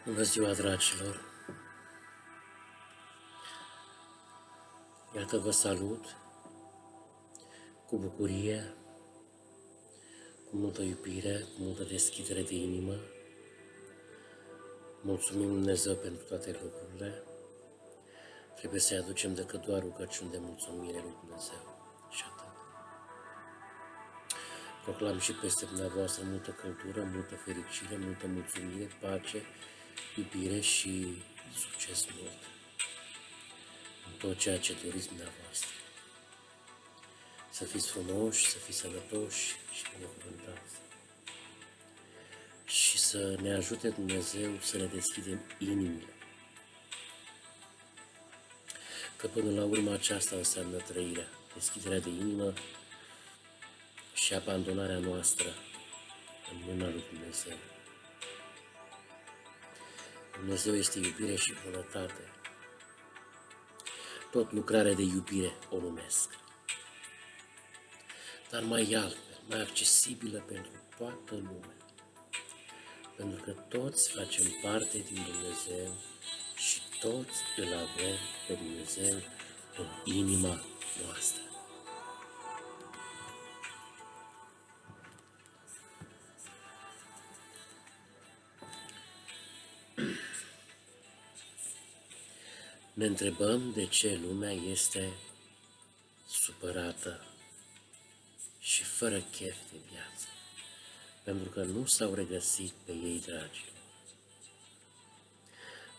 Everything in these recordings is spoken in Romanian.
Bună ziua, dragilor! Iată, vă salut cu bucurie, cu multă iubire, cu multă deschidere de inimă. Mulțumim Dumnezeu pentru toate lucrurile. Trebuie să-i aducem decât doar rugăciuni de mulțumire lui Dumnezeu și atât. Proclam și peste dumneavoastră multă căldură, multă fericire, multă mulțumire, pace, iubire și succes mult în tot ceea ce doriți dumneavoastră. Să fiți frumoși, să fiți sănătoși și binecuvântați. Și să ne ajute Dumnezeu să ne deschidem inimile. Că până la urmă aceasta înseamnă trăirea, deschiderea de inimă și abandonarea noastră în mâna lui Dumnezeu. Dumnezeu este iubire și bunătate. Tot lucrarea de iubire o numesc. Dar mai altfel, mai accesibilă pentru toată lumea. Pentru că toți facem parte din Dumnezeu și toți îl avem pe Dumnezeu în inima noastră. Ne întrebăm de ce lumea este supărată și fără chef de viață, pentru că nu s-au regăsit pe ei dragi.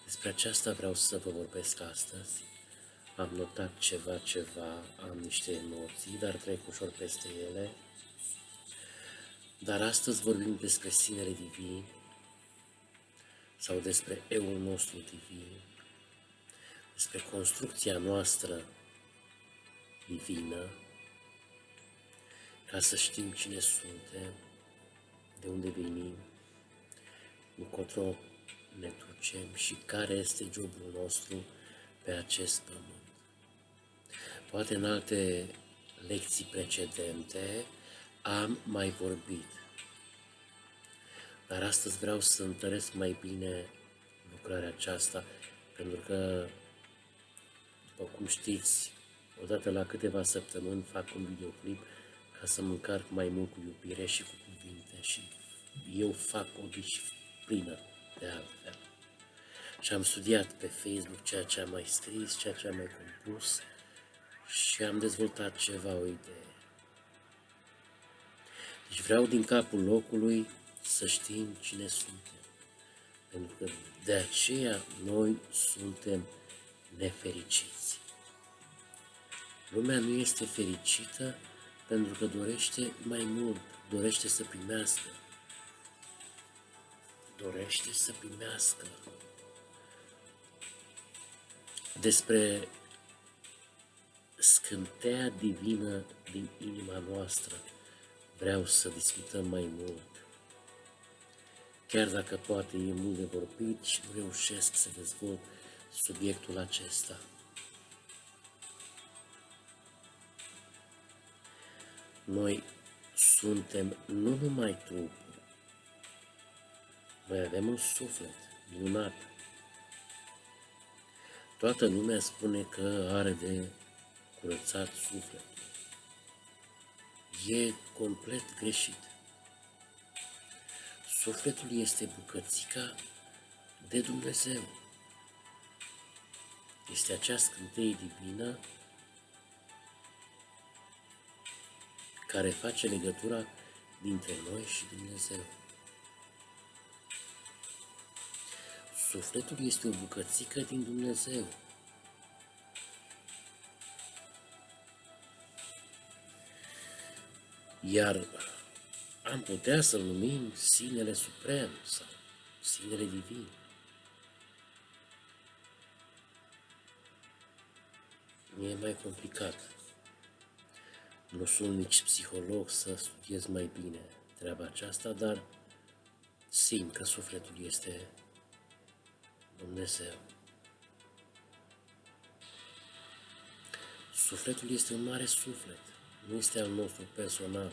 Despre aceasta vreau să vă vorbesc astăzi. Am notat ceva, am niște emoții, dar trec ușor peste ele. Dar astăzi vorbim despre sinele divin sau despre eul nostru divin, despre construcția noastră divină, ca să știm cine suntem, de unde venim, încotro ne ducem și care este jobul nostru pe acest pământ. Poate în alte lecții precedente am mai vorbit, dar astăzi vreau să întăresc mai bine lucrarea aceasta, pentru că, după cum știți, odată la câteva săptămâni fac un videoclip ca să mă încarc mai mult cu iubire și cu cuvinte și eu fac o disciplină de altfel. Și am studiat pe Facebook ceea ce am mai scris, ceea ce am mai compus și am dezvoltat ceva, o idee. Deci vreau din capul locului să știm cine suntem, pentru că de aceea noi suntem nefericiți. Lumea nu este fericită pentru că dorește mai mult, dorește să primească. Dorește să primească. Despre scânteia divină din inima noastră vreau să discutăm mai mult. Chiar dacă poate e mult de vorbit și nu reușesc să dezvolt subiectul acesta. Noi suntem nu numai trupul, noi avem un suflet minunat. Toată lumea spune că are de curățat sufletul. E complet greșit. Sufletul este bucățica de Dumnezeu. Este acea scânteie divină care face legătura dintre noi și Dumnezeu. Sufletul este o bucățică din Dumnezeu. Iar am putea să-l numim Sinele Suprem sau Sinele Divin. E mai complicat. Nu sunt nici psiholog să studiez mai bine treaba aceasta, dar simt că sufletul este Dumnezeu. Sufletul este un mare suflet, nu este al nostru personal.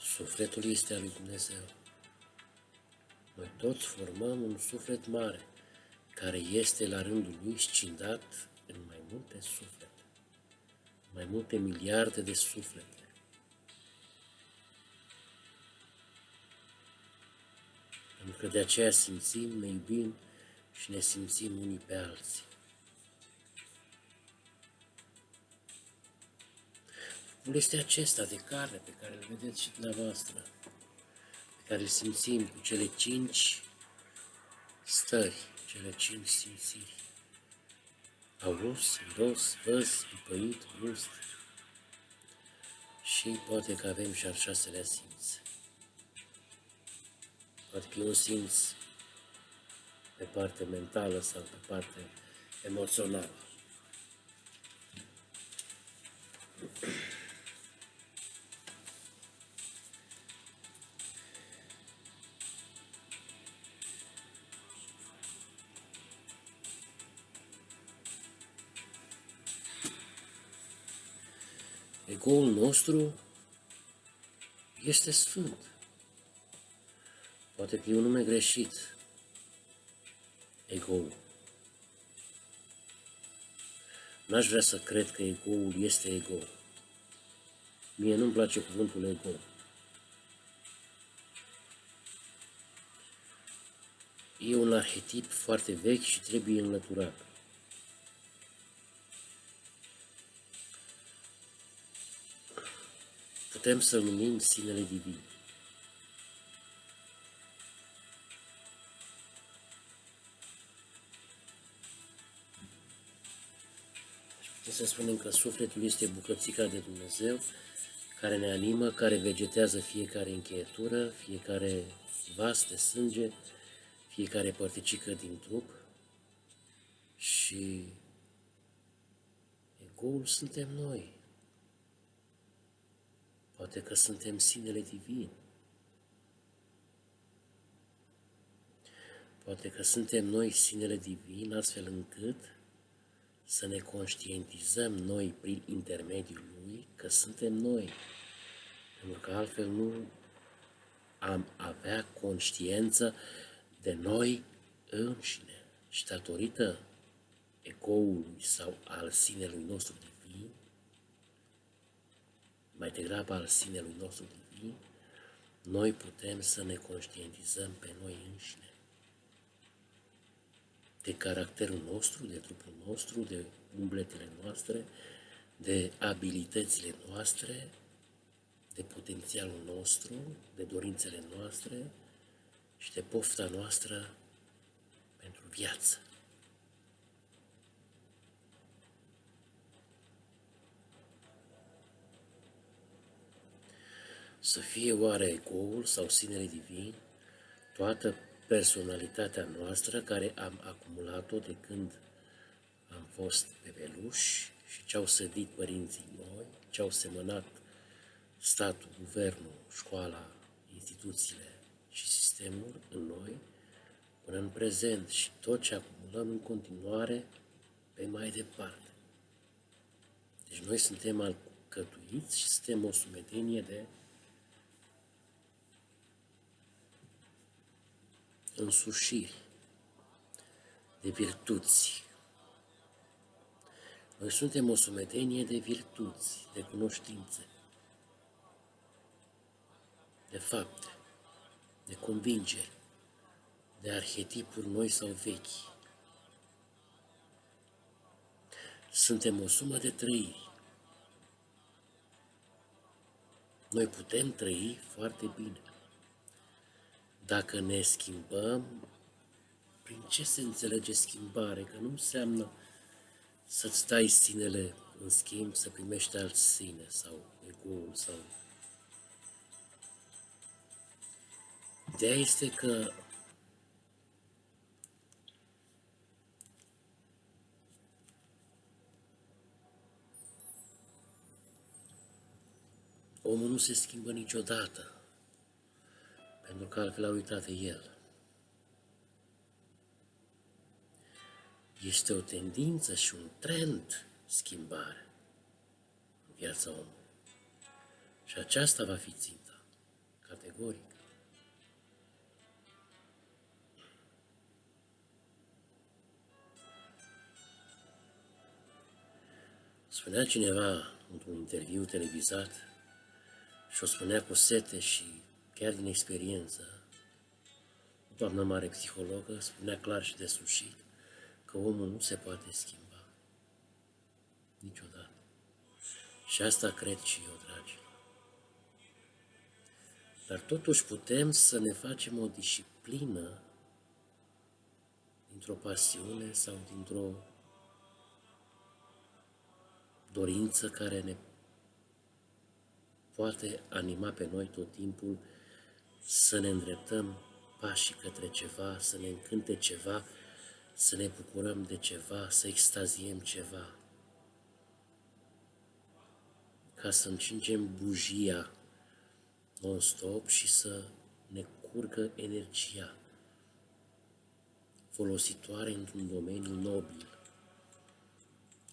Sufletul este al lui Dumnezeu. Noi toți formăm un suflet mare, care este la rândul lui scindat în mai multe suflete, mai multe miliarde de suflete. Pentru că de aceea simțim, ne iubim și ne simțim unii pe alții. Faptul este acesta de carne pe care îl vedeți și dumneavoastră, pe care îl simțim cu cele 5 stări, cele 5 simțiri. Auz, miros, văz, pipăit, gust și poate că avem și al 6-lea simț. Poate că e un simț pe parte mentală sau pe parte emoțională. Ego-ul nostru este sfânt. Poate că e un nume greșit. Ego-ul. N-aș vrea să cred că ego-ul este ego. Mie nu-mi place cuvântul ego. E un arhetip foarte vechi și trebuie înlăturat. Putem să-l numim sinele divin. Putem să spunem că sufletul este bucățica de Dumnezeu care ne animă, care vegetează fiecare încheietură, fiecare vas de sânge, fiecare părticică din trup și ego-ul suntem noi. Poate că suntem sinele divin. Poate că suntem noi sinele divin, astfel încât să ne conștientizăm noi prin intermediul lui că suntem noi. Pentru că altfel nu am avea conștiență de noi înșine. Și datorită egoului sau al sinelui nostru divin, mai degrabă al sinelui nostru divin, noi putem să ne conștientizăm pe noi înșine. De caracterul nostru, de trupul nostru, de umbletele noastre, de abilitățile noastre, de potențialul nostru, de dorințele noastre și de pofta noastră pentru viață. Să fie oare egoul sau sinele divin toată personalitatea noastră care am acumulat-o de când am fost bebeluși și ce-au sădit părinții noi, ce-au semănat statul, guvernul, școala, instituțiile și sistemul în noi, până în prezent și tot ce acumulăm în continuare pe mai departe. Deci noi suntem alcătuiți și suntem o sumedenie de însușiri, de virtuți. Noi suntem o sumedenie de virtuți, de cunoștințe, de fapte, de convingeri, de arhetipuri noi sau vechi. Suntem o sumă de trăiri. Noi putem trăi foarte bine. Dacă ne schimbăm, prin ce se înțelege schimbare? Că nu înseamnă să-ți dai sinele în schimb, să primești alt sine sau egoul sau... Ideea este că omul nu se schimbă niciodată, pentru că altfel a uitat de el. Este o tendință și un trend schimbare în viața omului. Și aceasta va fi ținta, categoric. Spunea cineva într-un interviu televizat și o spunea cu sete și chiar din experiență, o doamnă mare psihologă, spunea clar și deslușit că omul nu se poate schimba niciodată. Și asta cred și eu, dragilor. Dar totuși putem să ne facem o disciplină dintr-o pasiune sau dintr-o dorință care ne poate anima pe noi tot timpul să ne îndreptăm pașii către ceva, să ne încânte ceva, să ne bucurăm de ceva, să extaziem ceva. Ca să încingem bujia non-stop și să ne curgă energia folositoare într-un domeniu nobil,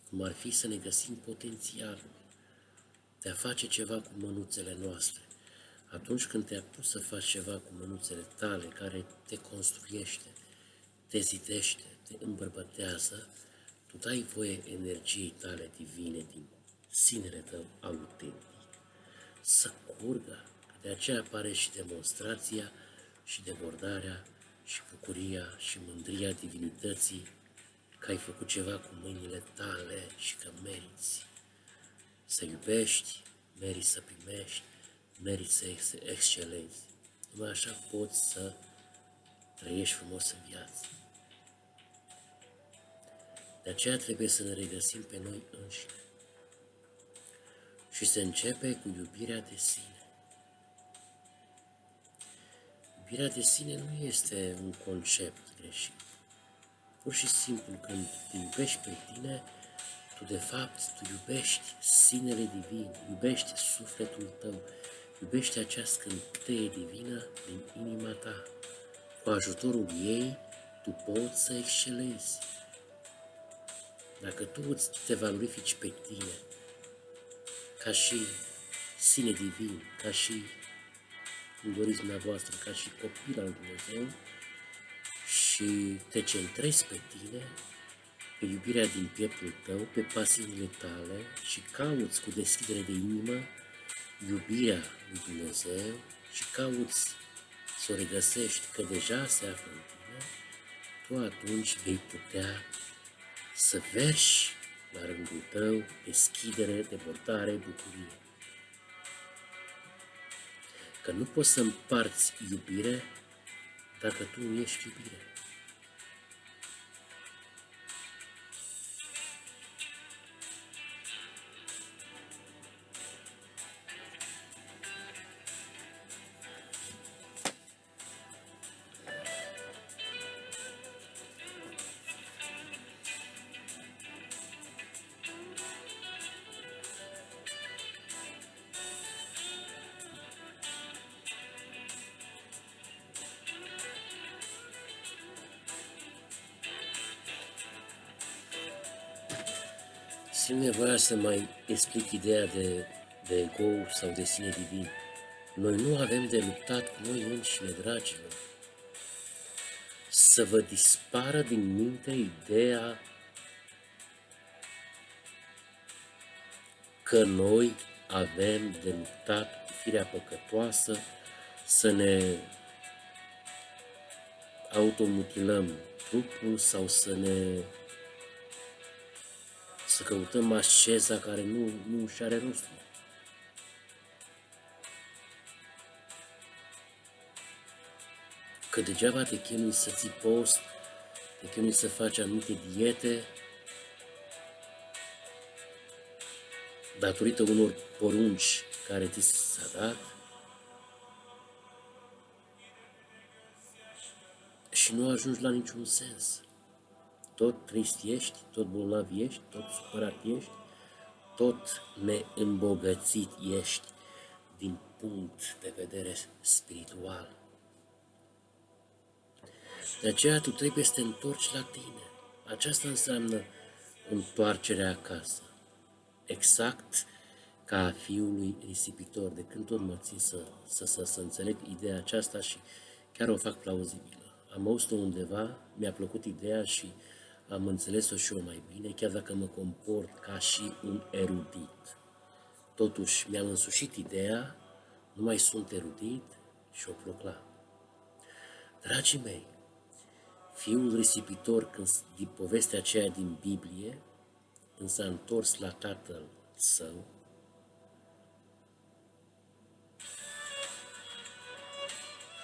cum ar fi să ne găsim potențialul de a face ceva cu mânuțele noastre. Atunci când te apuci să faci ceva cu mânuțele tale, care te construiește, te zidește, te îmbărbătează, tu dai voie energiei tale divine din sinele tău autentic să curgă. De aceea apare și demonstrația și debordarea și bucuria și mândria divinității că ai făcut ceva cu mâinile tale și că meriți să iubești, meriți să primești, meriți să excelezi. Numai așa poți să trăiești frumos în viață. De aceea trebuie să ne regăsim pe noi înșine. Și se începe cu iubirea de sine. Iubirea de sine nu este un concept greșit. Pur și simplu, când te iubești pe tine, tu de fapt, tu iubești sinele divin, iubești sufletul tău, iubești acea scânteie divină din inima ta. Cu ajutorul ei, tu poți să excelezi. Dacă tu te valorifici pe tine, ca și sine divin, ca și, cum doriți dumneavoastră, ca și copil al Dumnezeu, și te centrezi pe tine, pe iubirea din pieptul tău, pe pasiunile tale și cauți cu deschidere de inimă iubirea lui Dumnezeu și cauți să o regăsești, că deja se află în tine, tu atunci vei putea să verși la rândul tău deschidere, debordare, bucurie. Că nu poți să împarți iubire dacă tu nu ești iubire. Simt nevoia să mai explic ideea de ego sau de sine divin. Noi nu avem de luptat cu noi înșine, dragilor. Să vă dispară din minte ideea că noi avem de luptat cu firea păcătoasă, să ne automutilăm trupul sau să căutăm asceza care nu își are rostul. Că degeaba te chinui să ții post, te chinui să faci anumite diete, datorită unor porunci care ți s-a dat, și nu ajungi la niciun sens. Tot trist ești, tot bolnav ești, tot supărat ești, tot neîmbogățit ești din punct de vedere spiritual. De aceea tu trebuie să te întorci la tine. Aceasta înseamnă întoarcerea acasă. Exact ca a fiului risipitor. De când tot mă țin să înțeleg ideea aceasta și chiar o fac plauzibilă. Am auzit-o undeva, mi-a plăcut ideea și am înțeles-o și eu mai bine, chiar dacă mă comport ca și un erudit. Totuși, mi-am însușit ideea, nu mai sunt erudit și o proclam. Dragii mei, fiul risipitor, din povestea aceea din Biblie, când s-a întors la tatăl său,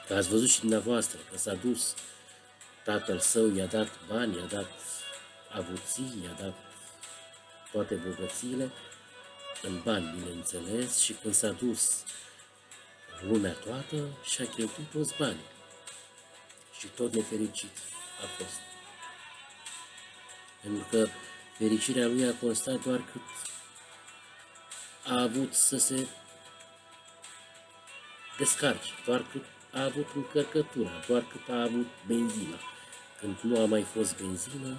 că ați văzut și dumneavoastră, că s-a dus tatăl său, i-a dat bani, i-a dat avuții, i-a dat toate bogățiile, în bani, bineînțeles, și când s-a dus în lumea toată, și-a cheltuit toți banii. Și tot nefericit a fost. Pentru că fericirea lui a constat doar cât a avut să se descarce, doar cât a avut încărcătura, doar cât a avut benzina. Când nu a mai fost benzină,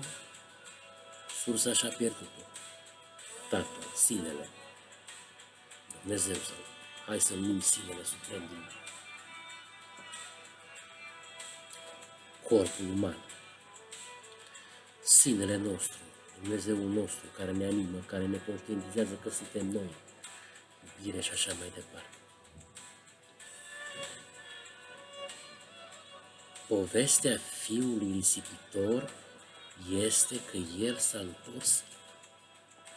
sursa și-a pierdut-o. Tatăl, sinele, Dumnezeu, sau hai să numim sinele suprem din corpul uman. Sinele nostru, Dumnezeul nostru, care ne animă, care ne conștientizează că suntem noi, iubire și așa mai departe. Povestea fiului risipitor este că el s-a întors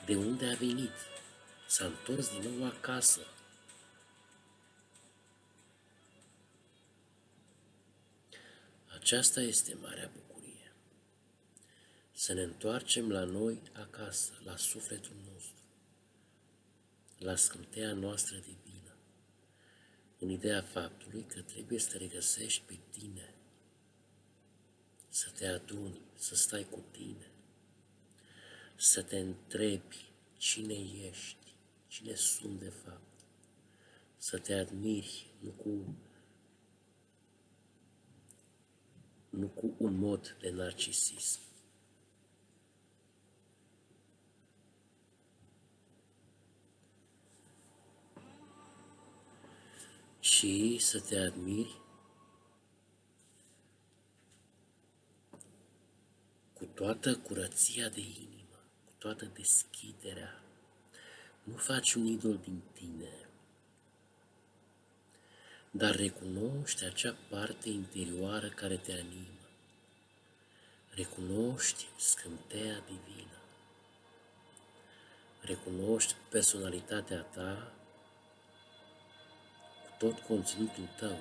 de unde a venit. S-a întors din nou acasă. Aceasta este marea bucurie. Să ne întoarcem la noi acasă, la sufletul nostru, la scânteia noastră divină, în ideea faptului că trebuie să te regăsești pe tine, să te aduni, să stai cu tine, să te întrebi cine ești, cine sunt de fapt, să te admiri nu cu un mod de narcisism. Și să te admiri cu toată curăția de inimă, cu toată deschiderea. Nu faci un idol din tine, dar recunoști acea parte interioară care te animă. Recunoști scânteia divină. Recunoști personalitatea ta cu tot conținutul tău,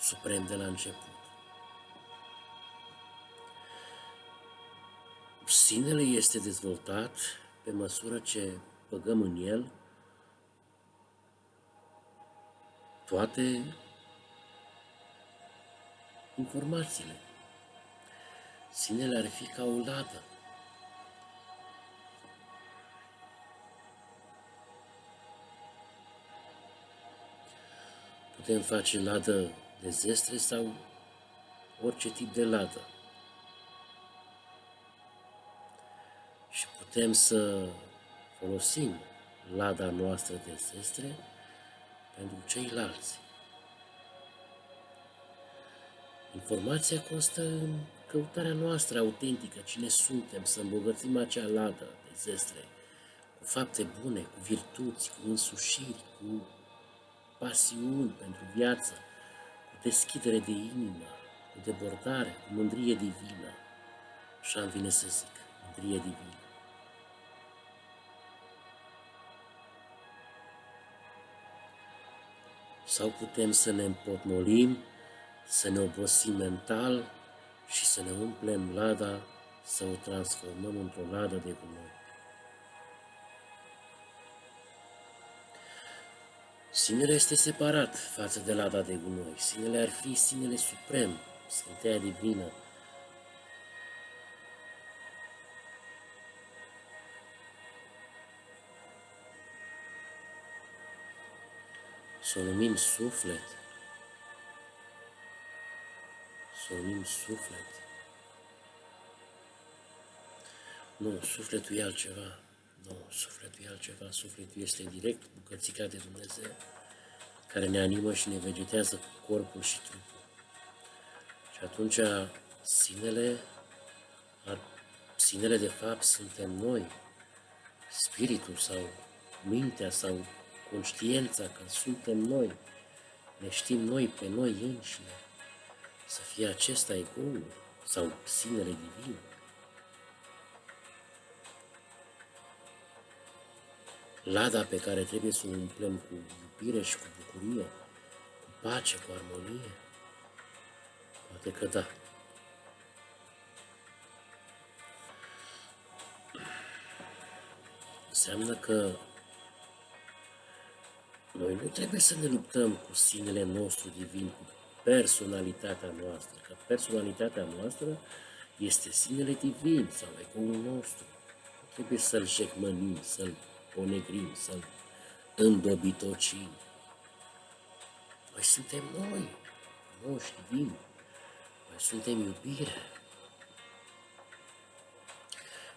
suprem de la început. Sinele este dezvoltat pe măsură ce băgăm în el toate informațiile. Sinele ar fi ca o ladă. Putem face ladă de zestre sau orice tip de ladă. Și putem să folosim lada noastră de zestre pentru ceilalți. Informația constă în căutarea noastră autentică, cine suntem, să îmbogățim acea ladă de zestre cu fapte bune, cu virtuți, cu însușiri, cu pasiuni pentru viață, cu deschidere de inimă, cu debordare, cu mândrie divină. Așa îmi vine să zic, mândrie divină. Sau putem să ne împotmolim, să ne obosim mental și să ne umplem lada, să o transformăm într-o ladă de gunoi. Sinele este separat față de lada de gunoi. Sinele ar fi sinele suprem, scânteia divină. Să o numim suflet. Să o numim suflet. Nu, sufletul e altceva. Nu, sufletul e altceva. Sufletul este direct bucățica de Dumnezeu, care ne animă și ne vegetează corpul și trupul. Și atunci sinele Sinele de fapt suntem noi, spiritul sau mintea sau conștiința că suntem noi, ne știm noi pe noi înșine, să fie acesta egoul sau sinele divin. Lada pe care trebuie să o umplem cu iubire și cu bucurie, cu pace, cu armonie, poate că da. Înseamnă că noi nu trebuie să ne luptăm cu sinele nostru divin, cu personalitatea noastră, că personalitatea noastră este sinele divin sau egoul nostru. Nu trebuie să-l jecmănim, să-l ponegrim, să-l îndobitocim. Noi suntem noi, moși divini, noi suntem iubire.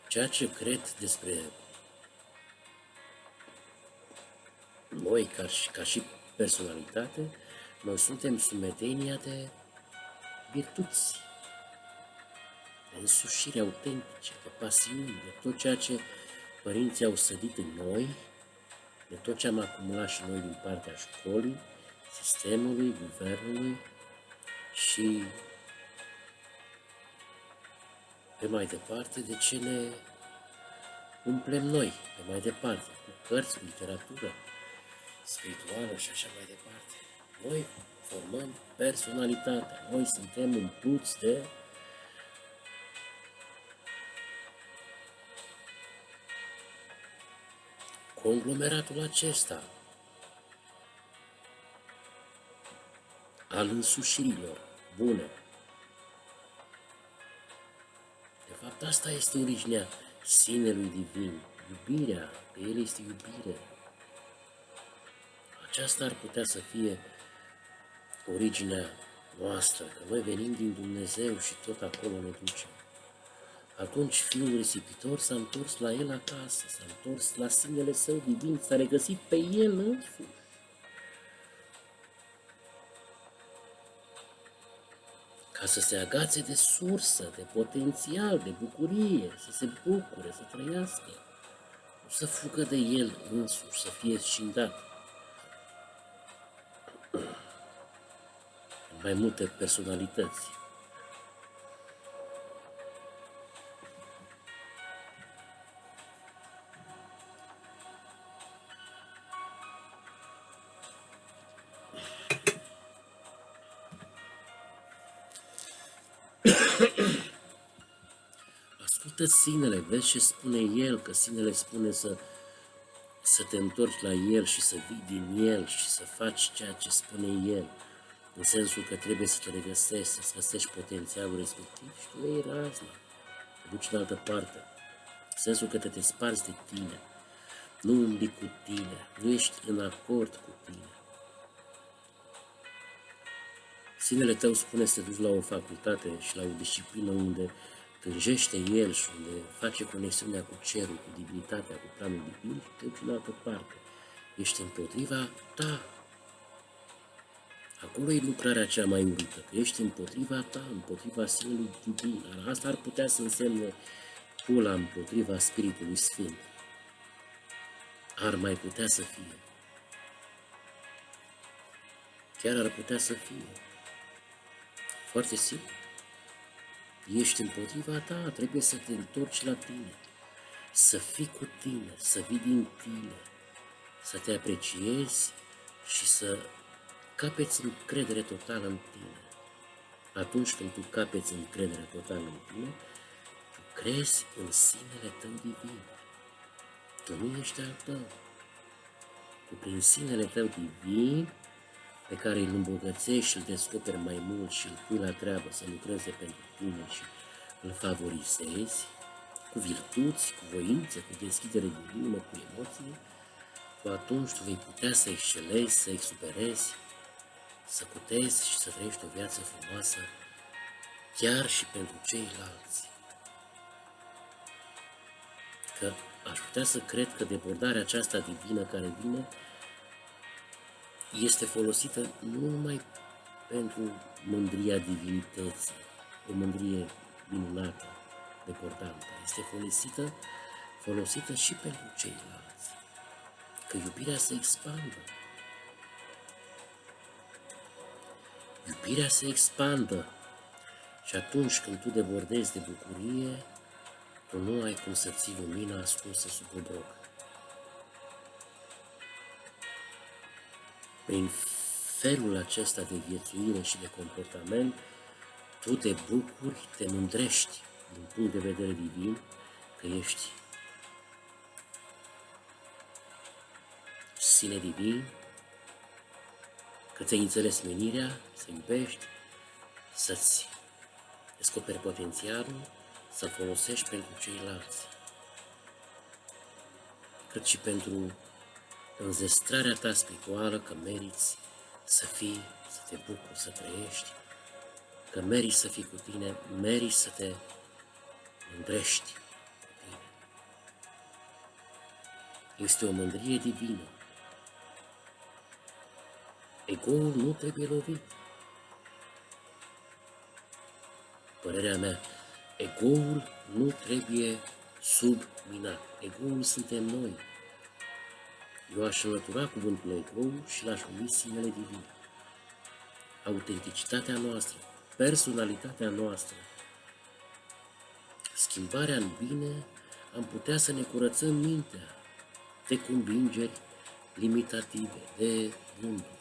Ceea ce cred despre noi ca și personalitate, noi suntem sumedenia de virtuți, de însușiri autentice, de pasiuni, de tot ceea ce părinții au sădit în noi, de tot ce am acumulat și noi din partea școlii, sistemului, guvernului și pe mai departe de ce ne umplem noi, pe mai departe, cu cărți, cu literatură spirituală și așa mai departe. Noi formăm personalitatea, noi suntem umpluți de conglomeratul acesta al însușirilor bune. De fapt, asta este originea sinelui divin, iubirea, că El este iubire. Aceasta ar putea să fie originea noastră, că noi venim din Dumnezeu și tot acolo ne ducem. Atunci fiul risipitor s-a întors la el acasă, s-a întors la sinele său divin, s-a regăsit pe el însuși. Ca să se agațe de sursă, de potențial, de bucurie, să se bucure, să trăiască. Nu să fugă de el însuși, să fie scindat. Mai multe personalități. Ascultă sinele, vezi ce spune el, că sinele spune să te întorci la el și să vii din el și să faci ceea ce spune el. În sensul că trebuie să te regăsești, să-ți găsești potențialul respectiv și tu iei razna, te duci în altă parte. În sensul că te spargi de tine, nu umbli cu tine, nu ești în acord cu tine. Sinele tău spune să te duci la o facultate și la o disciplină unde tânjește el și unde face conexiunea cu cerul, cu divinitatea, cu planul divin și te duci în altă parte. Ești împotriva ta. Acolo e lucrarea cea mai urită, că ești împotriva ta, împotriva sinelui divin. Asta ar putea să însemne pula împotriva Spiritului Sfânt. Ar mai putea să fie. Chiar ar putea să fie. Foarte simplu. Ești împotriva ta, trebuie să te întorci la tine. Să fii cu tine, să vii din tine. Să te apreciezi și să capeți încredere totală în tine. Atunci când tu capeți încredere totală în tine, tu crezi în sinele tău divin. Tu nu ești al tău. Tu prin sinele tău divin, pe care îl îmbogățești și îl descoperi mai mult și îl pui la treabă să lucreze pentru tine și îl favorizezi, cu virtuți, cu voință, cu deschidere de inimă, cu emoții, tu atunci tu vei putea să excelezi, să exuberezi, să cutezi și să trăiești o viață frumoasă, chiar și pentru ceilalți. Că aș putea să cred că debordarea aceasta divină care vine este folosită nu numai pentru mândria divinității, o mândrie minunată, debordantă, este folosită și pentru ceilalți. Că iubirea se expandă. Iubirea se expandă și atunci când tu debordezi de bucurie, tu nu ai cum să ții lumina ascunsă sub obrog. Prin felul acesta de viețuire și de comportament, tu te bucuri, te mândrești din punct de vedere divin că ești sine divin, că ți-ai înțeles menirea, să iubești, să-ți descoperi potențialul, să folosești pentru ceilalți, cât și pentru înzestrarea ta spirituală, că meriți să fii, să te bucuri, să trăiești, că meriți să fii cu tine, meriți să te mândrești cu tine. Este o mândrie divină. Ego-ul nu trebuie lovit. Părerea mea, ego-ul nu trebuie subminat. Ego-ul suntem noi. Eu aș înlătura cuvântul ego și l-aș numi sinele divin. Autenticitatea noastră, personalitatea noastră, schimbarea în bine, am putea să ne curățăm mintea de convingeri limitative, de gânduri,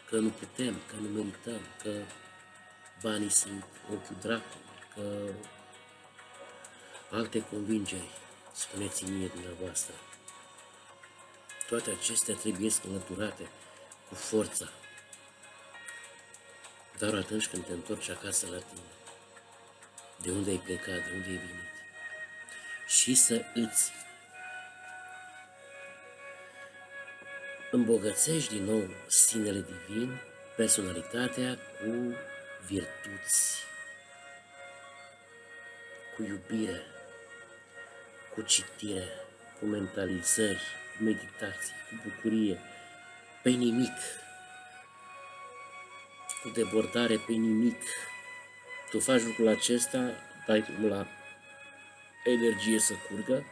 că nu putem, că nu merităm, că banii sunt ochiul dracului, că alte convingeri, spuneți-mi mie dumneavoastră. Toate acestea trebuie înlăturate cu forța, dar atunci când te întorci acasă la tine, de unde ai plecat, de unde ai venit, și să îți îmbogățești din nou sinele divin, personalitatea cu virtuți, cu iubire, cu citire, cu mentalizări, cu meditații, cu bucurie, pe nimic, cu debordare pe nimic. Tu faci lucrul acesta, dai drumul la energie să curgă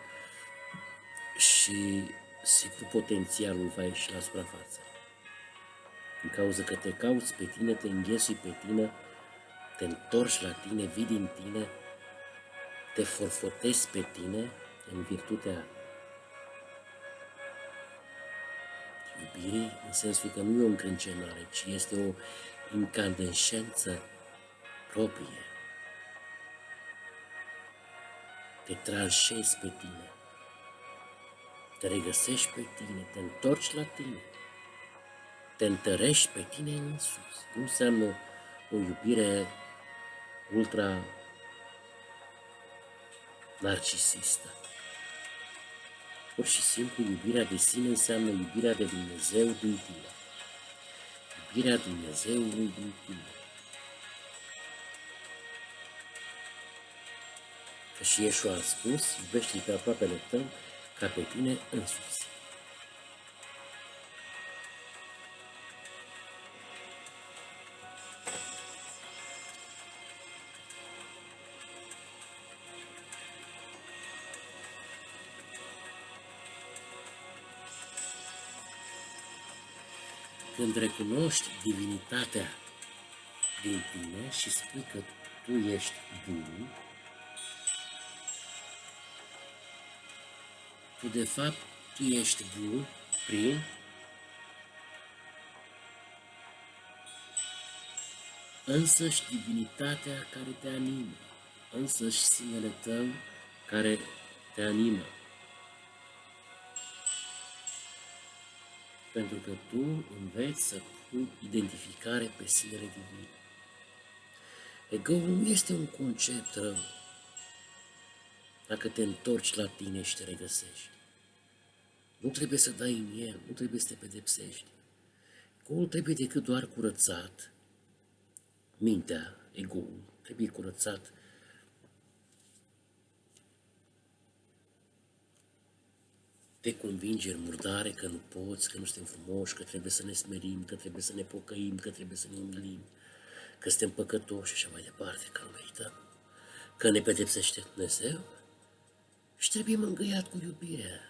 și sigur potențialul va ieși la suprafață. Din cauza că te cauți pe tine, te înghesui pe tine, te întorci la tine, vii din tine, te forfotezi pe tine în virtutea iubirii, în sensul că nu e o încrâncenare, ci este o incandescență proprie. Te tranșezi pe tine, te regăsești pe tine, te întorci la tine, te întărești pe tine însuți. Nu înseamnă o iubire ultra narcisistă. Pur și simplu, iubirea de sine înseamnă iubirea de Dumnezeu din tine. Iubirea Dumnezeului din tine. Că și Iesua a spus, iubește-l pe aproapele tău ca pe tine însuți. Când recunoști divinitatea din tine și spui că tu ești bun, tu de fapt tu ești bun prin însăși divinitatea care te animă, însăși sinele tău care te animă. Pentru că tu înveți să pui identificare pe sinele divin. Ego-ul nu este un concept rău dacă te întorci la tine și te regăsești. Nu trebuie să dai în el, nu trebuie să te pedepsești. Ego-ul trebuie decât doar curățat, mintea, ego-ul trebuie curățat de convingeri murdare că nu poți, că nu suntem frumoși, că trebuie să ne smerim, că trebuie să ne pocăim, că trebuie să ne umilim, că suntem păcătoși și așa mai departe, că nu merităm, că ne pedepsește Dumnezeu și trebuie mângâiat cu iubirea.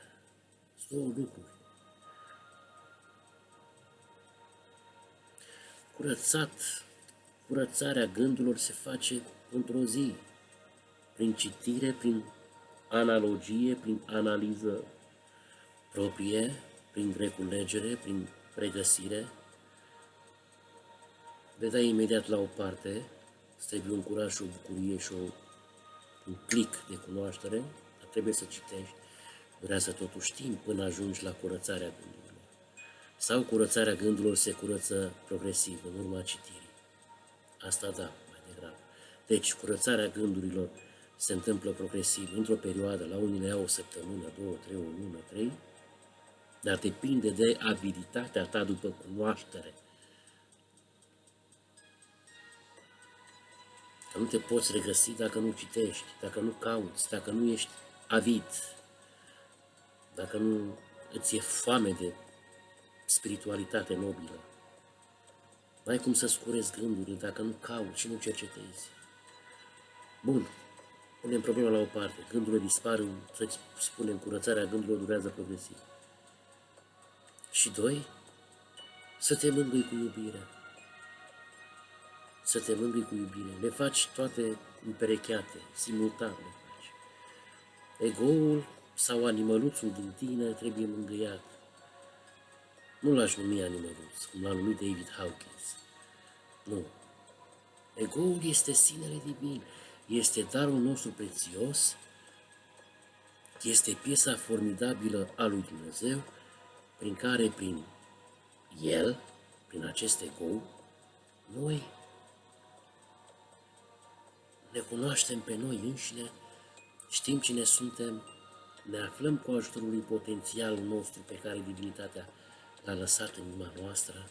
Sunt două lucruri. Curățarea gândurilor se face într-o zi, prin citire, prin analogie, prin analiză proprie, prin reculegere, prin pregăsire. Le dai imediat la o parte, îți trebuie un curaj și o bucurie și un click de cunoaștere, dar trebuie să citești. Durează totuși timp până ajungi la curățarea gândurilor. Sau curățarea gândurilor se curăță progresiv, în urma citirii. Asta da, mai degrabă. Deci, curățarea gândurilor se întâmplă progresiv, într-o perioadă, la unii le iau o săptămână, 2, 3, o lună, 3, dar depinde de abilitatea ta după cunoaștere. Că nu te poți regăsi dacă nu citești, dacă nu cauți, dacă nu ești avid, dacă nu îți e foame de spiritualitate nobilă. N-ai cum să-ți curezi gândurile dacă nu cauți și nu cercetezi. Bun, punem problema la o parte. Gândurile dispar, să spunem, curățarea gândurilor durează progresiv. Și doi, să te mângâi cu iubire. Să te mângâi cu iubire. Le faci toate împerecheate, simultan le faci. Egoul sau animăluțul din tine trebuie mângâiat. Nu l-aș numi animăluț, cum l-a numit David Hawkins. Nu. Egoul este sinele divin, este darul nostru prețios, este piesa formidabilă a lui Dumnezeu, prin care, prin el, prin acest ego, noi ne cunoaștem pe noi înșine, știm cine suntem, ne aflăm cu ajutorul lui potențialul nostru pe care divinitatea l-a lăsat în inima noastră.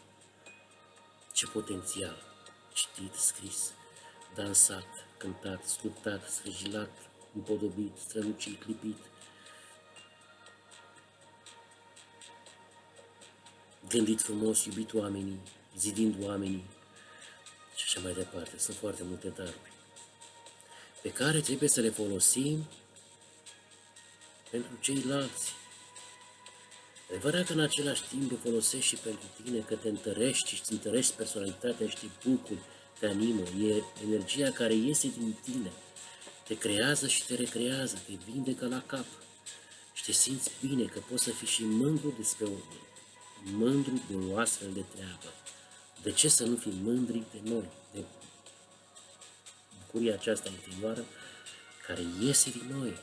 Ce potențial! Citit, scris, dansat, cântat, sculptat, sfârșilat, împodobit, strălucit, lipit, gândit frumos, iubit oamenii, zidind oamenii și așa mai departe. Sunt foarte multe daruri pe care trebuie să le folosim pentru ceilalți. Adevărat că în același timp le folosești și pentru tine, că te întărești și îți întărești personalitatea și te bucuri, te animă. E energia care iese din tine, te creează și te recrează, te vindecă la cap și te simți bine, că poți să fii și mândru de o astfel de treabă. De ce să nu fim mândri de noi, de bucuria aceasta interioară care iese din noi,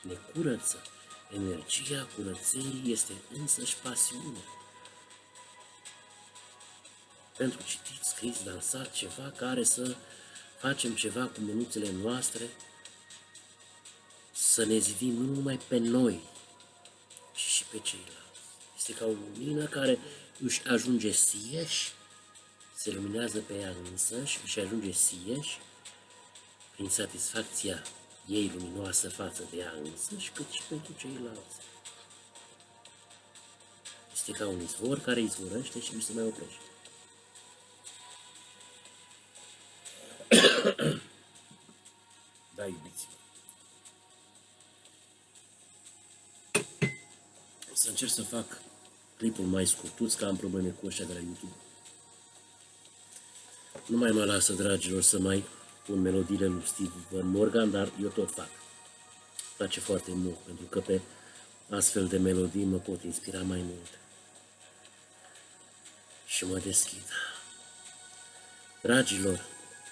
ne curăță. Energia curățării este însăși pasiune. Pentru citit, scris, dansat, ceva care să facem ceva cu mânuțele noastre, să ne zidim nu numai pe noi, ci și pe ceilalți. Este ca o lumină care își ajunge sieși, se luminează pe ea însăși, își ajunge sieși, prin satisfacția ei luminoasă față de ea însăși, cât și pentru ceilalți. Este ca un izvor care izvorăște și nu se mai oprește. Da, iubiți-mă. O să încerc să fac clipul mai scurtuț, că am probleme cu ăștia de la YouTube. Nu mai mă lasă, dragilor, să mai pun melodiile lui Steve Van Morgan, dar eu tot fac. Îmi place foarte mult, pentru că pe astfel de melodii mă pot inspira mai mult. Și mă deschid. Dragilor,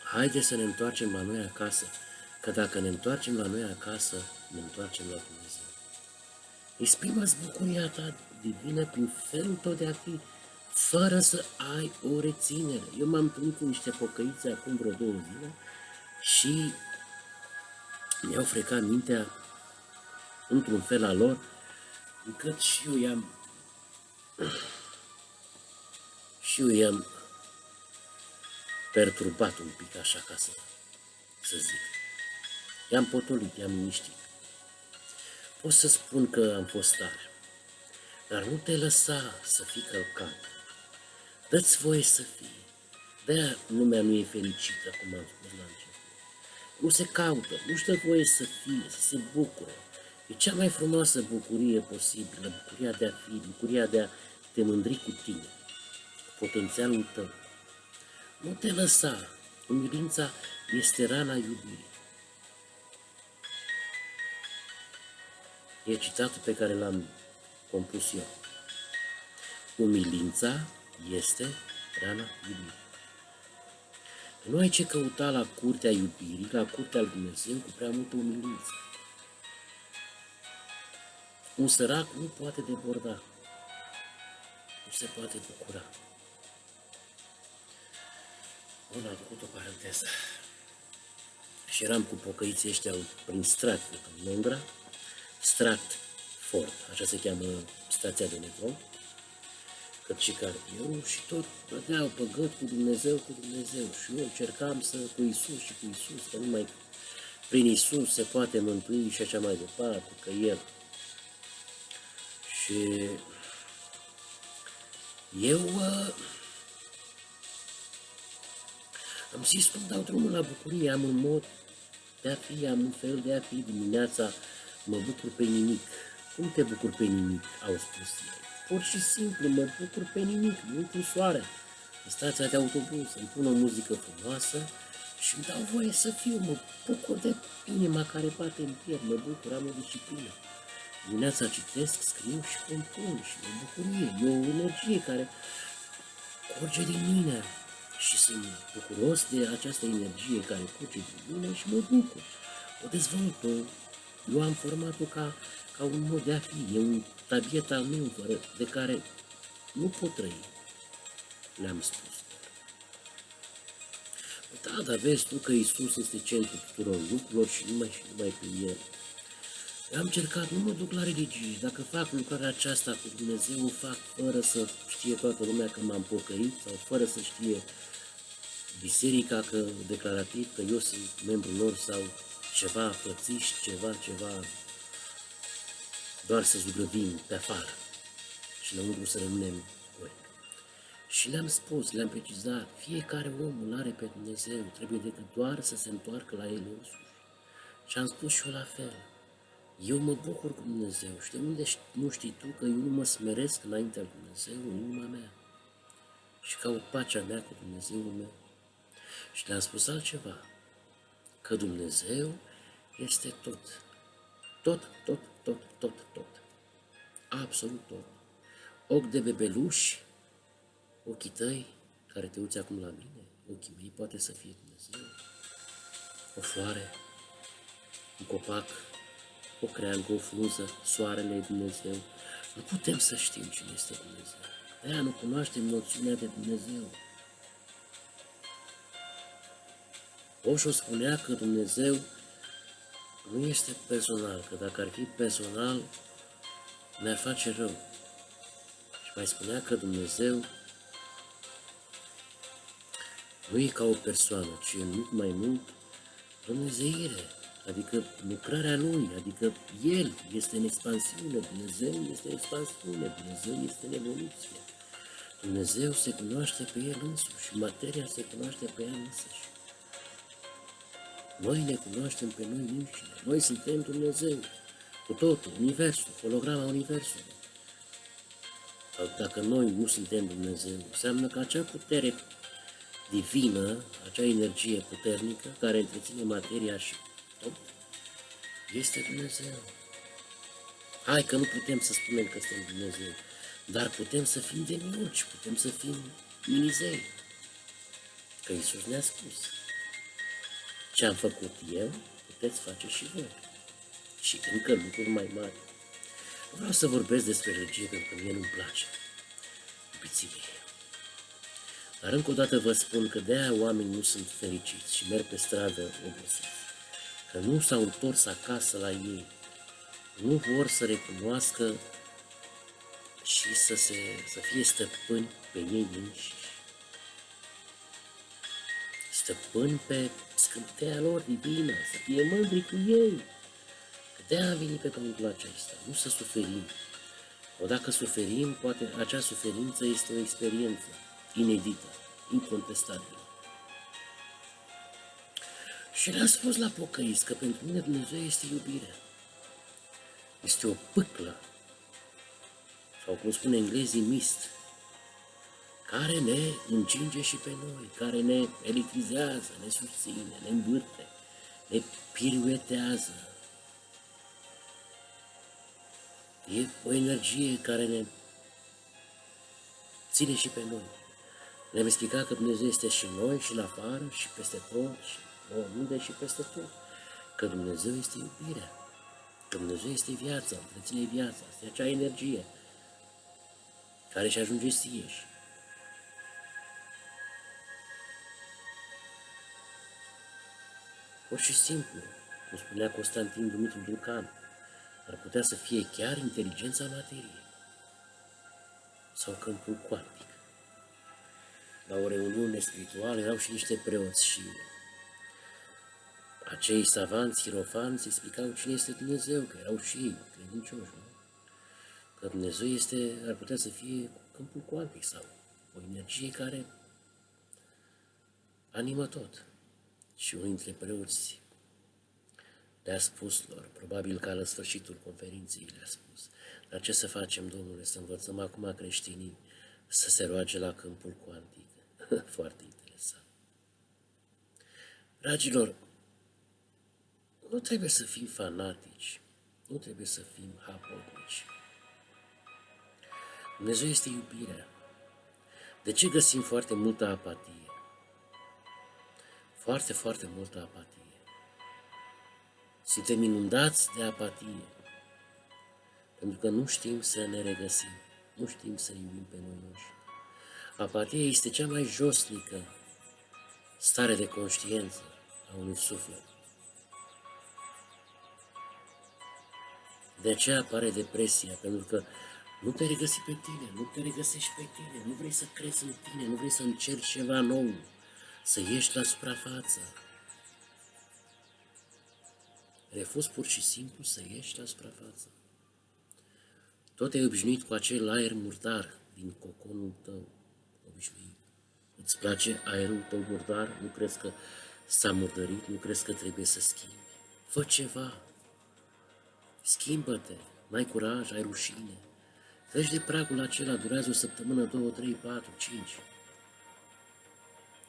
haideți să ne întoarcem la noi acasă, că dacă ne întoarcem la noi acasă, ne întoarcem la Dumnezeu. Exprimă-ți bucuria ta divină prin felul tău de a fi, fără să ai o reținere. Eu m-am întâlnit cu niște pocăiți acum vreo 2 zile și mi-au frecat mintea într-un fel al lor, încât și eu i-am perturbat un pic, așa ca să zic. I-am potolit, i-am liniștit. Pot să spun că am fost tare, dar nu te lăsa să fii călcat. Dă-ți voie să fii. De-aia lumea nu e fericită, cum am spus la început. nu se caută, nu-și dă voie să fie, să se bucure. E cea mai frumoasă bucurie posibilă, bucuria de a fi, bucuria de a te mândri cu tine, cu potențialul tău. Nu te lăsa, umilința este rana iubirii. E citatul pe care l-am compus eu. Umilința este rana iubirii. Nu ai ce căuta la curtea iubirii, la curtea lui Dumnezeu, cu prea multă umilință. Un sărac nu poate deborda, nu se poate bucura. Bun, am făcut o paranteză. Și eram cu pocăiții ăștia prin Stratford, în Londra, Stratford, așa se cheamă stația de metrou, cât și cartierul, și tot dădeau păgăt cu Dumnezeu, și eu încercam cu Iisus, că numai prin Iisus se poate mântui și așa mai departe, că El. Și eu am zis, cum dau drumul la bucurie, am un mod de a fi, am un fel de a fi. Dimineața mă bucur pe nimic. Cum te bucur pe nimic, au spus ei. Pur și simplu mă bucur pe nimic, nu cu soare. În stația de autobuz îmi pun o muzică frumoasă și îmi dau voie să fiu, mă bucur de inima care bate în piept, mă bucur, am o disciplină. Dimineața citesc, scriu și compun și o bucurie, e o energie care curge din mine și sunt bucuros de această energie care curge din mine și mă bucur. O dezvolt, eu am format-o ca un mod de a fi, e un tabiet al meu de care nu pot trăi, le-am spus. Da, dar vezi tu că Iisus este centrul tuturor lucrurilor și numai prin El. Eu am încercat, nu mă duc la religie, dacă fac lucrarea aceasta cu Dumnezeu, o fac fără să știe toată lumea că m-am pocăit sau fără să știe biserica că declarativ că eu sunt membrul lor sau ceva fățiși, ceva, doar să zugrăvim pe afară și înăuntru să rămânem goi. Și le-am spus, le-am precizat, fiecare om îl are pe Dumnezeu, trebuie decât doar să se întoarcă la El însuși. Și am spus și eu la fel. Eu mă bucur cu Dumnezeu și de unde nu știi tu că eu nu mă smeresc înaintea lui Dumnezeu în inima mea și caut pacea mea cu Dumnezeul meu. Și le-am spus altceva, că Dumnezeu este tot. Tot. Absolut tot. Ochi de bebeluși, ochii tăi care te uiți acum la mine, ochii mei poate să fie Dumnezeu. O floare, un copac, o creangă, o frunză, soarele e Dumnezeu. Nu putem să știm cine este Dumnezeu. De-aia nu cunoaștem noțiunea de Dumnezeu. Osho spunea că Dumnezeu nu este personal, că dacă ar fi personal, ne-ar face rău. Și mai spunea că Dumnezeu nu e ca o persoană, ci e mult mai mult dumnezeire, adică lucrarea Lui, adică El este în expansiune, Dumnezeu este în expansiune, Dumnezeu este în evoluție. Dumnezeu se cunoaște pe El însuși și materia se cunoaște pe ea însăși. Noi ne cunoaștem pe noi înșine, noi suntem Dumnezeu, cu totul, Universul, holograma Universului. Dacă noi nu suntem Dumnezeu, înseamnă că acea putere divină, acea energie puternică care întreține materia și tot, este Dumnezeu. Hai că nu putem să spunem că suntem Dumnezeu, dar putem să fim demiurgi, putem să fim minizei. Că Iisus ne-a spus, ce am făcut eu, puteți face și voi. Și încă lucruri mai mari. Vreau să vorbesc despre religie pentru că mie nu-mi place. Iubiții mei. Dar încă o dată vă spun că de-aia oamenii nu sunt fericiți și merg pe stradă obosiți. Că nu s-au întors acasă la ei. Nu vor să recunoască și să fie stăpâni pe ei înșiși. Stăpâni pe scânteia lor divină, să fie mândri cu ei. Că de-aia am venit pe pământul acesta, nu să suferim. O dacă suferim, poate acea suferință este o experiență inedită, incontestabilă. Și le-am spus la pocăiți că pentru mine Dumnezeu este iubirea. Este o pâclă, sau cum spune englezii, mist, care ne încinge și pe noi, care ne electrizează, ne susține, ne învârte, ne piruetează. E o energie care ne ține și pe noi. Ne-am explicat că Dumnezeu este și în noi, și în afară, și peste tot, și oriunde și peste tot. Că Dumnezeu este iubirea, că Dumnezeu este viața, întreține viața, este acea energie care și ajunge sieși. Pur și simplu, cum spunea Constantin Dumitru Dulcan, ar putea să fie chiar inteligența materiei sau câmpul cuantic. La o reuniune spirituală erau și niște preoți și acei savanți, hierofanți, explicau cine este Dumnezeu, că erau și ei credincioși, nu? Că Dumnezeu ar putea să fie câmpul cuantic sau o energie care animă tot. Și unul dintre preoți le-a spus lor, probabil că la sfârșitul conferinței le-a spus, dar ce să facem, Domnule, să învățăm acum creștinii să se roage la câmpul cuantic? Foarte interesant. Dragilor, nu trebuie să fim fanatici, nu trebuie să fim hapotnici. Dumnezeu este iubirea. De ce găsim foarte multă apatie? Foarte, foarte multă apatie. Suntem inundați de apatie, pentru că nu știm să ne regăsim, nu știm să iubim pe noi înșine. Apatia este cea mai josnică stare de conștiință a unui suflet. De aceea apare depresia, pentru că nu te regăsi pe tine, nu te regăsești pe tine, nu vrei să crezi în tine, nu vrei să încerci ceva nou, să ieși la suprafață. Refuzi pur și simplu să ieși la suprafață. Tot ai obișnuit cu acel aer murdar din coconul tău, obișnuit. Îți place aerul tău murdar? Nu crezi că s-a murdărit? Nu crezi că trebuie să schimbi? Fă ceva. Schimbă-te. N-ai curaj, ai rușine. Treci de pragul acela, durează o săptămână, 2, 3, 4, 5.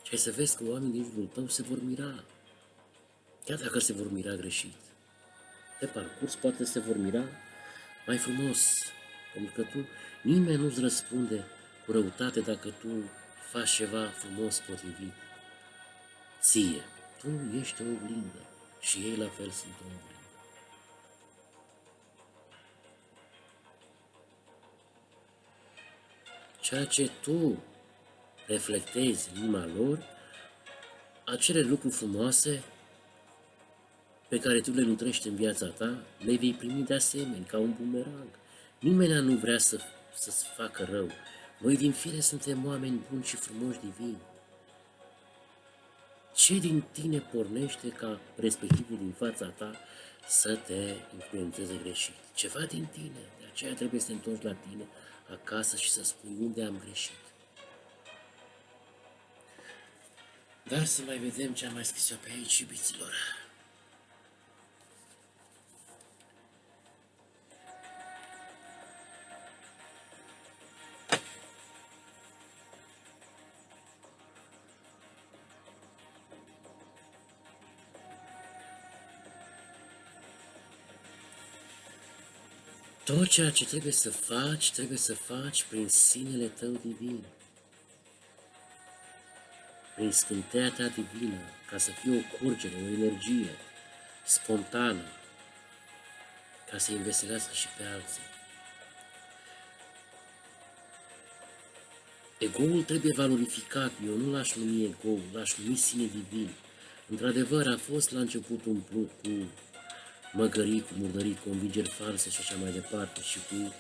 Și ai să vezi că oamenii din jurul tău se vor mira. Chiar dacă se vor mira greșit. Pe parcurs poate se vor mira mai frumos. Pentru că nimeni nu-ți răspunde cu răutate dacă tu faci ceva frumos, potrivit ție. Tu ești o oglindă și ei la fel sunt o oglindă. Ceea ce tu reflectezi în inima lor, acele lucruri frumoase pe care tu le nutrești în viața ta, le vei primi de asemenea, ca un bumerang. Nimeni nu vrea să-ți facă rău. Noi din fire suntem oameni buni și frumoși divini. Ce din tine pornește ca respectivul din fața ta să te influențeze greșit? Ceva din tine. De aceea trebuie să te întorci la tine acasă și să spui unde am greșit. Dar să mai vedem ce am mai scris eu pe aici, iubiților. Tot ceea ce trebuie să faci prin sinele tău divin, prin scânteia ta divină, ca să fie o curgere, o energie spontană, ca să înveselească și pe alții. Egoul trebuie valorificat, eu nu l-aș numi ego, l-aș numi sine divin. Într-adevăr, a fost la început umplut cu măgării, cu murdării, convingeri false și așa mai departe și cu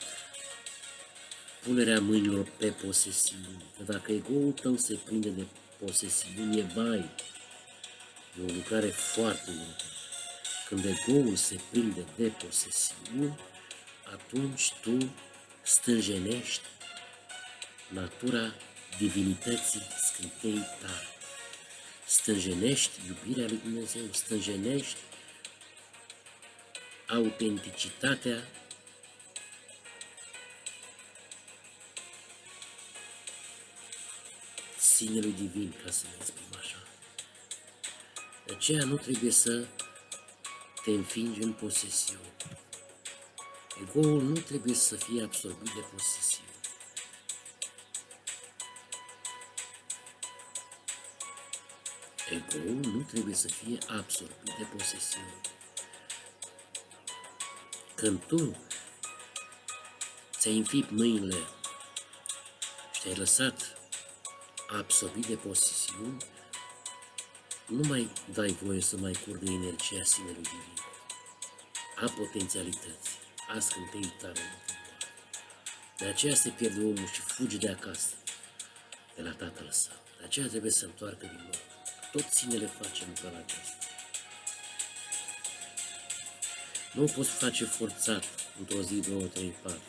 punerea mâinilor pe posesiuni. Că dacă ego-ul tău se prinde de posesiuni, e bai. E o lucrare foarte multă. Când ego-ul se prinde de posesiuni, atunci tu stânjenești natura divinității scânteii tale. stânjenești iubirea lui Dumnezeu, stânjenești autenticitatea sinelui divin, ca să ne exprim așa. De aceea nu trebuie să te înfingi în posesiune. Ego-ul nu trebuie să fie absorbit de posesiune. Ego-ul nu trebuie să fie absorbit de posesiune. Când tu ți-ai înfipt mâinile și te-ai lăsat absorbit de posesiuni, nu mai dai voie să mai curgă energia sinelui divin, a potențialității, a scânteii tale. De aceea se pierde omul și fuge de acasă, de la tatăl său. De aceea trebuie să întoarcă din nou. Tot sinele face lucrul acesta. Nu o poți face forțat într-o zi, 2, 3, 4.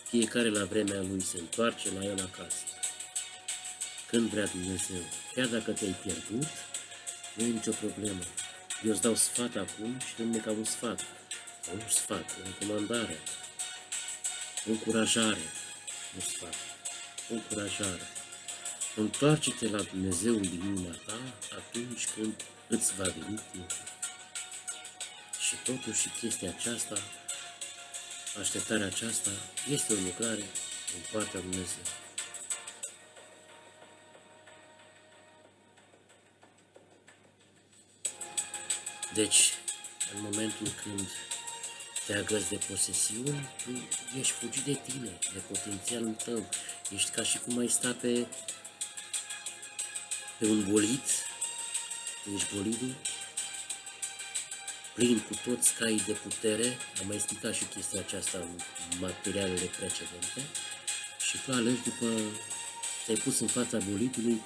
Fiecare la vremea lui se întoarce la el acasă. Când vrea Dumnezeu. Chiar dacă te-ai pierdut, nu e nicio problemă. Eu îți dau sfat acum și nu ca un sfat. Un sfat, o recomandare, o încurajare, un sfat, o încurajare. Întoarce-te la Dumnezeu din inima ta atunci când îți va veni timpul. Și totuși chestia aceasta, așteptarea aceasta, este o lucrare în partea lui Dumnezeu. Deci, în momentul când te agăți de posesiuni, tu ești fugit de tine, de potențialul tău. Ești ca și cum ai sta pe un bolid, ești bolidul, plin cu toți caii de putere, am mai explicat și chestia aceasta în materialele precedente, și tu alegi după, te-ai pus în fața bolidului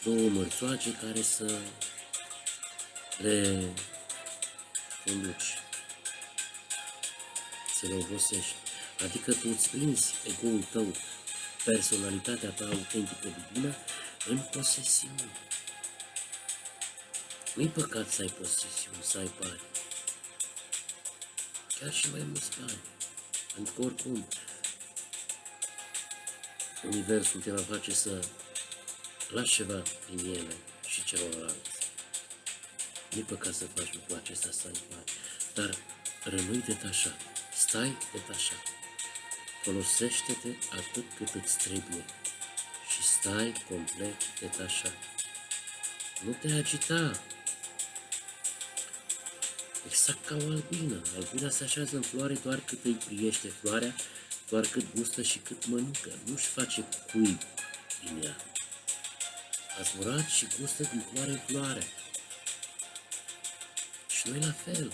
două mărțoage care să le conduci, să le obosești. Adică tu îți prinzi ego-ul tău, personalitatea ta autentică divină, în posesiune. Nu-i păcat să ai posesiuni, să ai bani. Chiar și mai mulți bani. Pentru că oricum Universul te va face să lași ceva din ele și celorlalți. Nu-i păcat să faci lucrul acesta, să ai bani. Dar rămâi detașat. Stai detașat. Folosește-te atât cât îți trebuie. Și stai complet detașat. Nu te agita. Exact ca o albină. Albina se așează în floare doar cât îi priește floarea, doar cât gustă și cât mănâncă. Nu-și face cuib din ea. A zburat și gustă din floare în floare. Și noi la fel.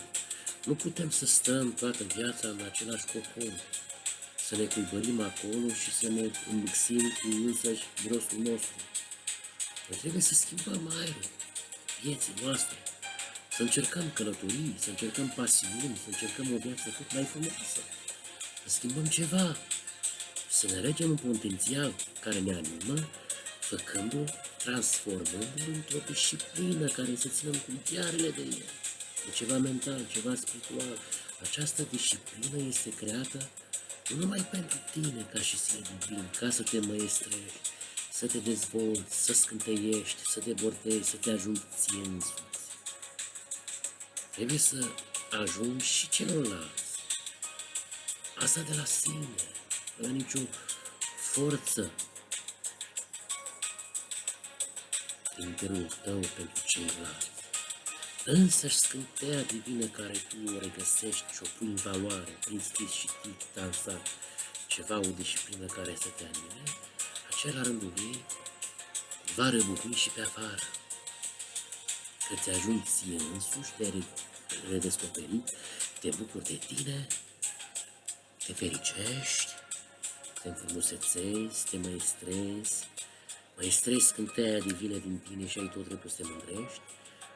Nu putem să stăm toată viața în același cocon, să ne cuibărim acolo și să ne îmbuxim cu însăși mirosul nostru. Noi trebuie să schimbăm aerul vieții noastre, să încercăm călătorii, să încercăm pasiuni, să încercăm o viață cât mai frumoasă, să schimbăm ceva, să ne alegem un potențial care ne animă, făcându-l, transformându-l într-o disciplină care să ținem cu ghearele de el, de ceva mental, ceva spiritual. Această disciplină este creată nu numai pentru tine ca și sine divin, ca să te măestrești, să te dezvolți, să scânteiești, să te bordezi, să te ajungi ție însuți. Trebuie să ajungi și celorlalți. Asta de la sine, fără nicio forță din interiorul tău pentru ceilalți. Însăși scânteia divină care tu o regăsești și o pui în valoare, prin scris și dansat, ceva, o disciplină care să te anime, aceea la rândul ei va răbucni și pe afară. Că ți ajungi ție însuși, te-ai redescoperit, te bucuri de tine, te fericești, te înfrumusețezi, te maestrezi scânteia divină din tine și ai tot dreptul să te mândrești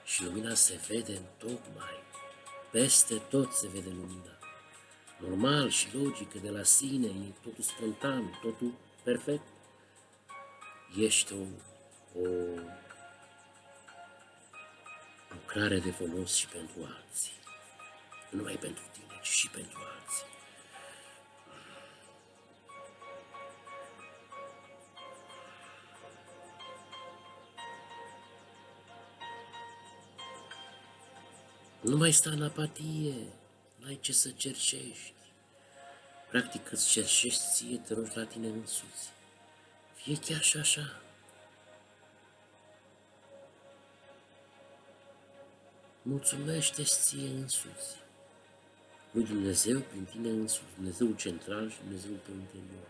și lumina se vede în tocmai. Peste tot se vede lumina. Normal și logic, de la sine, e totul spontan, totul perfect. Ești lucrare de folos și pentru alții. Nu numai pentru tine, ci și pentru alții. Nu mai sta în apatie, n-ai ce să cerșești. Practic îți cerșești ție, te rogi la tine însuți. Fie chiar și așa. Mulțumește-ți ție însuți. Lui Dumnezeu prin tine însuți, Dumnezeu central și Dumnezeu pe interior.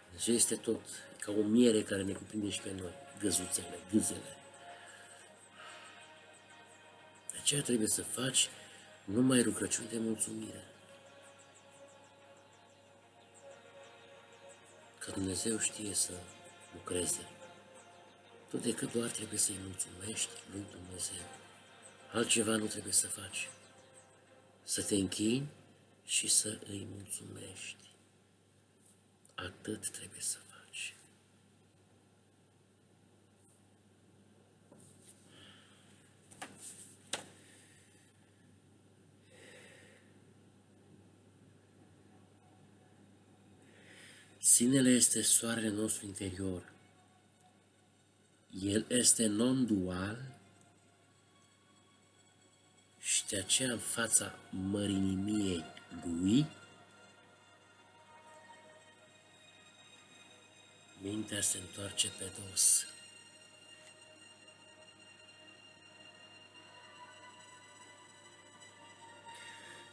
Dumnezeu este tot, e ca o miere care ne cuprinde și pe noi, găzuțele, gâzele. De aceea trebuie să faci numai rugăciuni de mulțumire. Că Dumnezeu știe să lucreze. Tu decât doar trebuie să-i mulțumești lui Dumnezeu. Altceva nu trebuie să faci. Să te închini și să îi mulțumești. Atât trebuie să faci. Sinele este soarele nostru interior. El este non-dual și de aceea în fața mărinimiei lui, mintea se întoarce pe dos.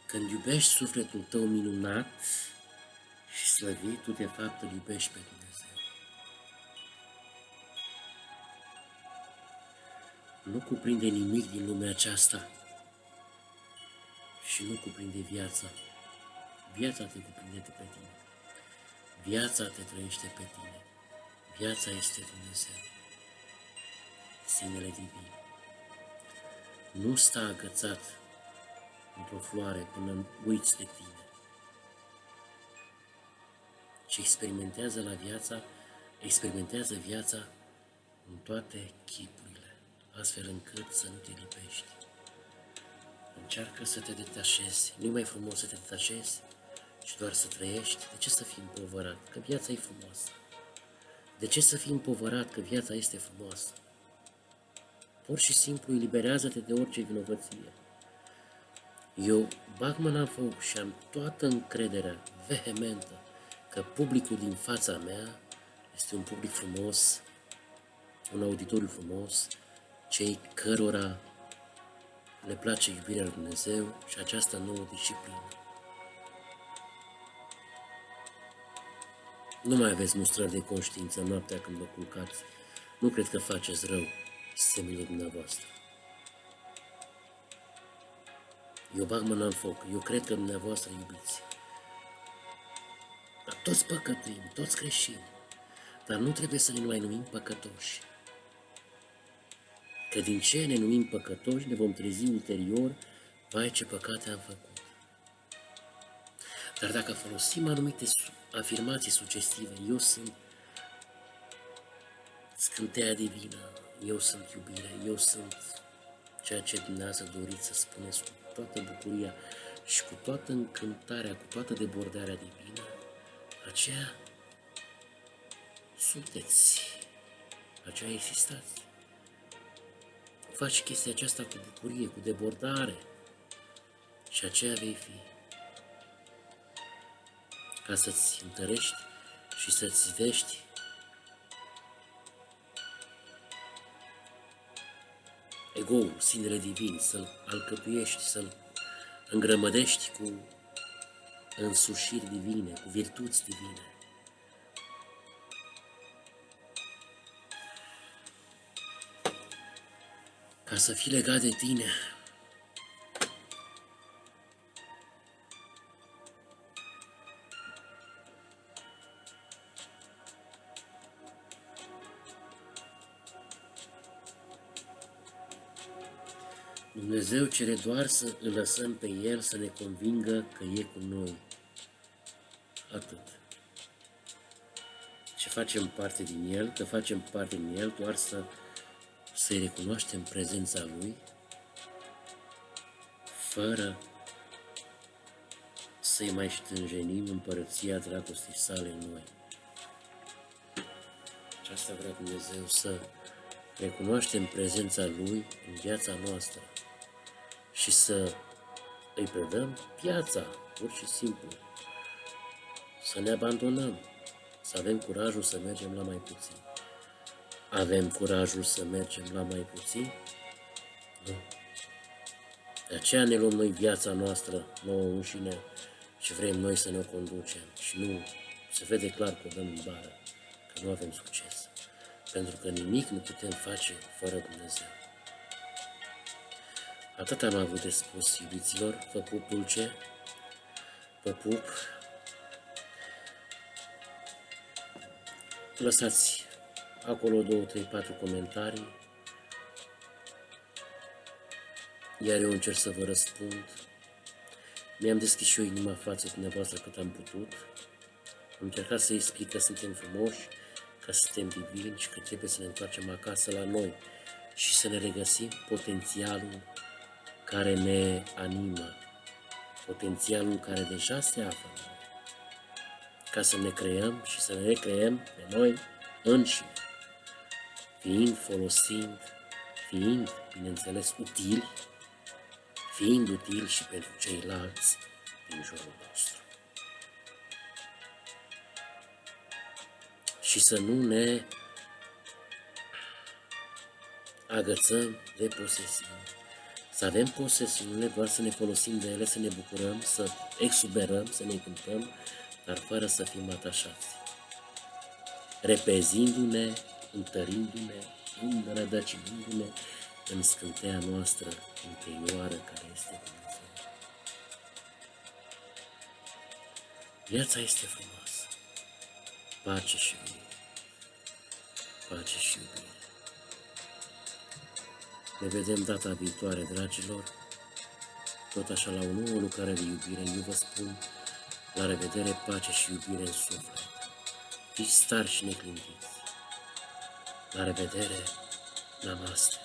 Când iubești sufletul tău minunat și slăvit, tu de fapt îl iubești pe Dumnezeu. Nu cuprinde nimic din lumea aceasta și nu cuprinde viața. Viața te cuprinde de pe tine. Viața te trăiește pe tine. Viața este Dumnezeu. Sinele divin. Nu sta agățat într-o floare până uiți de tine, ci experimentează viața în toate chipurile, astfel încât să nu te lipești. Încearcă să te detașezi, nu mai frumos să te detașezi, ci doar să trăiești. De ce să fii împovărat? Că viața e frumoasă. De ce să fii împovărat? Că viața este frumoasă. Pur și simplu eliberează-te de orice vinovăție. Eu bag mâna în foc și am toată încrederea vehementă că publicul din fața mea este un public frumos, un auditoriu frumos, cei cărora le place iubirea lui Dumnezeu și această nouă disciplină. Nu mai aveți mustrări de conștiință noaptea când vă culcați. Nu cred că faceți rău seminilor dumneavoastră. Eu bag mâna în foc. Eu cred că dumneavoastră iubiți. Dar toți păcătuim, toți greșim. Dar nu trebuie să ne mai numim păcătoși. Că din ce ne numim păcătoși ne vom trezi ulterior, vai ce păcate am făcut. Dar dacă folosim anumite afirmații sugestive, eu sunt scânteia divină, eu sunt iubire, eu sunt ceea ce dumneavoastră doriți să spuneți cu toată bucuria și cu toată încântarea, cu toată debordarea divină, aceea sunteți, aceea existați. Faci chestia aceasta cu bucurie, cu debordare și aceea vei fi. Ca să-ți întărești și să-ți zidești ego-ul, sinele divin, să-l alcătuiești, să-l îngrămădești cu însușiri divine, cu virtuți divine. Ca să fii legat de tine. Dumnezeu cere doar să îl lăsăm pe El să ne convingă că e cu noi. Atât. Ce facem parte din El, că facem parte din El doar să-i recunoaștem prezența Lui fără să-i mai stânjenim împărăția dragostei sale în noi. Și asta vrea Dumnezeu, să recunoaștem prezența Lui în viața noastră și să îi predăm viața, pur și simplu. Să ne abandonăm, să avem curajul să mergem la mai puțin. Avem curajul să mergem la mai puțin? Nu. De aceea ne luăm noi viața noastră nouă înșine și vrem noi să ne o conducem. Și nu, se vede clar că o dăm în bară, că nu avem succes. Pentru că nimic nu putem face fără Dumnezeu. Atât am avut de spus, iubiților, vă pup dulce, vă pup. Lăsați acolo 2, 3, 4 comentarii, iar eu încerc să vă răspund. Mi-am deschis și eu inima față cu dumneavoastră cât am putut. Am încercat să explic că suntem frumoși, că suntem divini și că trebuie să ne întoarcem acasă la noi și să ne regăsim potențialul care ne animă, potențialul care deja se află în noi, ca să ne creăm și să ne recreăm pe noi înșine, fiind, bineînțeles, utili, fiind utili și pentru ceilalți din jurul nostru. Și să nu ne agățăm de posesiuni. Să avem posesiunile, doar să ne folosim de ele, să ne bucurăm, să exuberăm, să ne cântăm, dar fără să fim atașați. Repezindu-ne, întărindu-ne, înrădăcinindu-ne în scânteia noastră interioară care este Dumnezeu. Viața este frumoasă. Pace și iubire. Pace și iubire. Ne vedem data viitoare, dragilor, tot așa la o nouă lucrare de iubire. Eu vă spun la revedere, pace și iubire în suflet. Fiți tari și neclintiți. La revedere, namaste.